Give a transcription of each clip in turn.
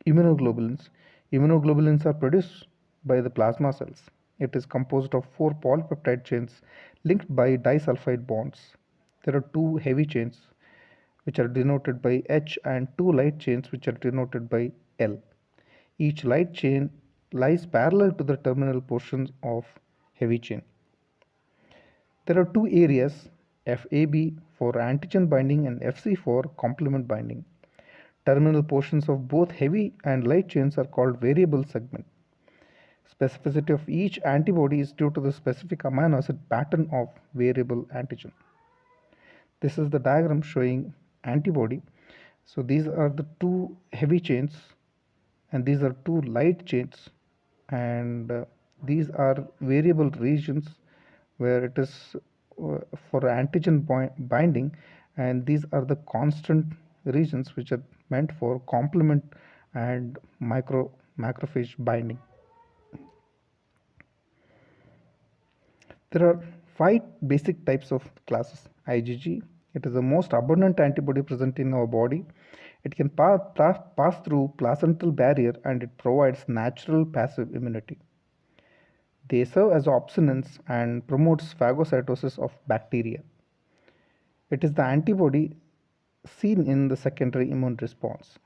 Immunoglobulins. Immunoglobulins are produced by the plasma cells. It is composed of 4 polypeptide chains linked by disulfide bonds. There are 2 heavy chains which are denoted by H and 2 light chains which are denoted by L. Each light chain lies parallel to the terminal portions of heavy chain. There are 2 areas, FAB for antigen binding and FC for complement binding. Terminal portions of both heavy and light chains are called variable segment. Specificity of each antibody is due to the specific amino acid pattern of variable antigen. This is the diagram showing antibody. So these are the 2 heavy chains and these are 2 light chains, and these are variable regions where it is for antigen binding, and these are the constant regions which are meant for complement and macrophage binding. There are 5 basic types of classes. IgG, it is the most abundant antibody present in our body. It can pass through placental barrier and it provides natural passive immunity. They serve as opsonins and promotes phagocytosis of bacteria. It is the antibody seen in the secondary immune response.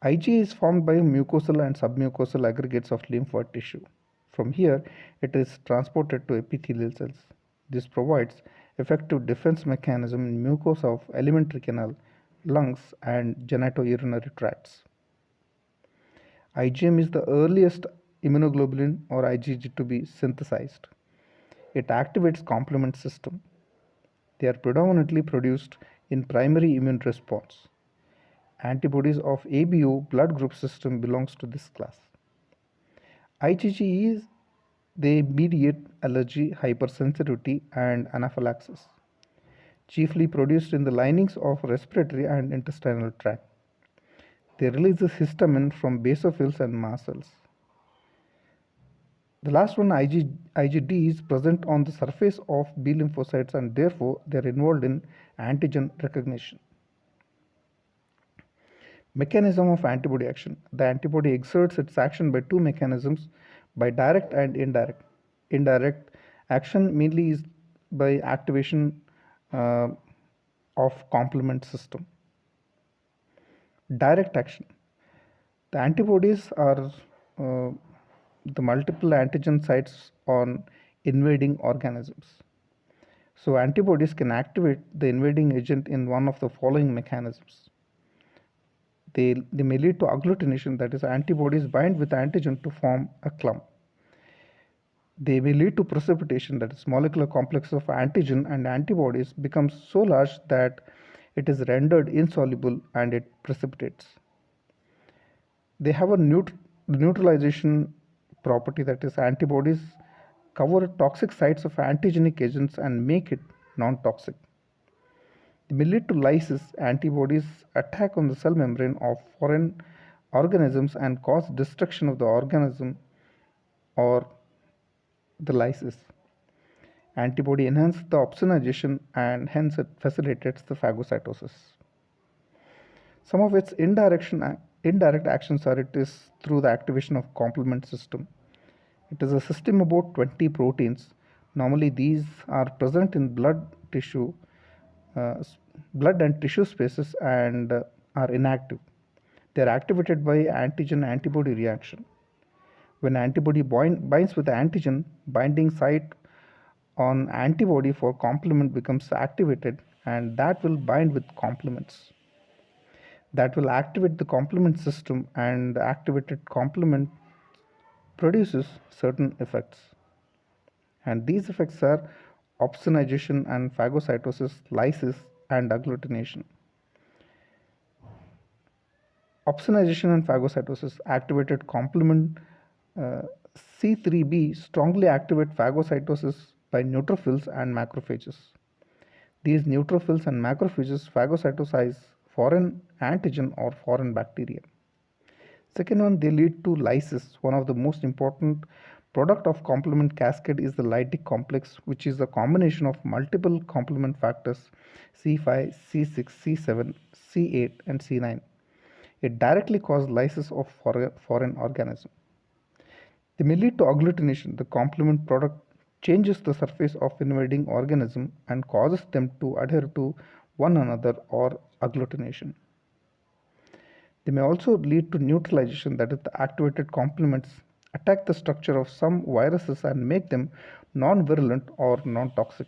IgA is formed by mucosal and submucosal aggregates of lymphoid tissue. From here, it is transported to epithelial cells. This provides effective defense mechanism in mucosa of alimentary canal, lungs, and genitourinary tracts. IgM is the earliest immunoglobulin or IgG to be synthesized. It activates complement system. They are predominantly produced in primary immune response. Antibodies of ABO blood group system belongs to this class. IgG is they mediate allergy, hypersensitivity, and anaphylaxis, chiefly produced in the linings of respiratory and intestinal tract. They release the histamine from basophils and mast cells. The last one, IgD, is present on the surface of B lymphocytes and therefore they are involved in antigen recognition. Mechanism of antibody action. The antibody exerts its action by 2 mechanisms, by direct and indirect. Indirect action mainly is by activation of complement system. Direct action. The antibodies are the multiple antigen sites on invading organisms. So antibodies can activate the invading agent in one of the following mechanisms. They may lead to agglutination, that is, antibodies bind with antigen to form a clump. They may lead to precipitation, that is, molecular complex of antigen and antibodies becomes so large that it is rendered insoluble and it precipitates. They have a neutralization property, that is, antibodies cover toxic sites of antigenic agents and make it non-toxic. They may lead to lysis. Antibodies attack on the cell membrane of foreign organisms and cause destruction of the organism or the lysis. Antibody enhances the opsonization and hence it facilitates the phagocytosis. Some of its indirect actions are it is through the activation of complement system. It is a system about 20 proteins. Normally these are present in blood and tissue spaces and are inactive. They are activated by antigen-antibody reaction. When antibody binds with the antigen, binding site on antibody for complement becomes activated and that will bind with complements. That will activate the complement system and the activated complement produces certain effects. And these effects are opsonization and phagocytosis, lysis, and agglutination. Opsonization and phagocytosis. Activated complement C3b strongly activate phagocytosis by neutrophils and macrophages. These neutrophils and macrophages phagocytosize foreign antigen or foreign bacteria. Second one, they lead to lysis. One of the most important product of complement cascade is the lytic complex, which is a combination of multiple complement factors C5, C6, C7, C8 and C9. It directly causes lysis of foreign organism. They may lead to agglutination. The complement product changes the surface of invading organism and causes them to adhere to one another or agglutination. They may also lead to neutralization, that is, the activated complements attack the structure of some viruses and make them non-virulent or non-toxic.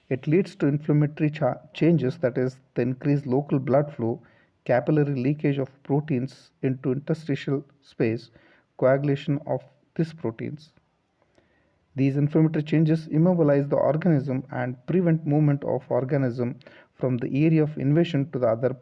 It leads to inflammatory changes, that is, the increased local blood flow, capillary leakage of proteins into interstitial space, coagulation of these proteins. These inflammatory changes immobilize the organism and prevent movement of organism from the area of invasion to the other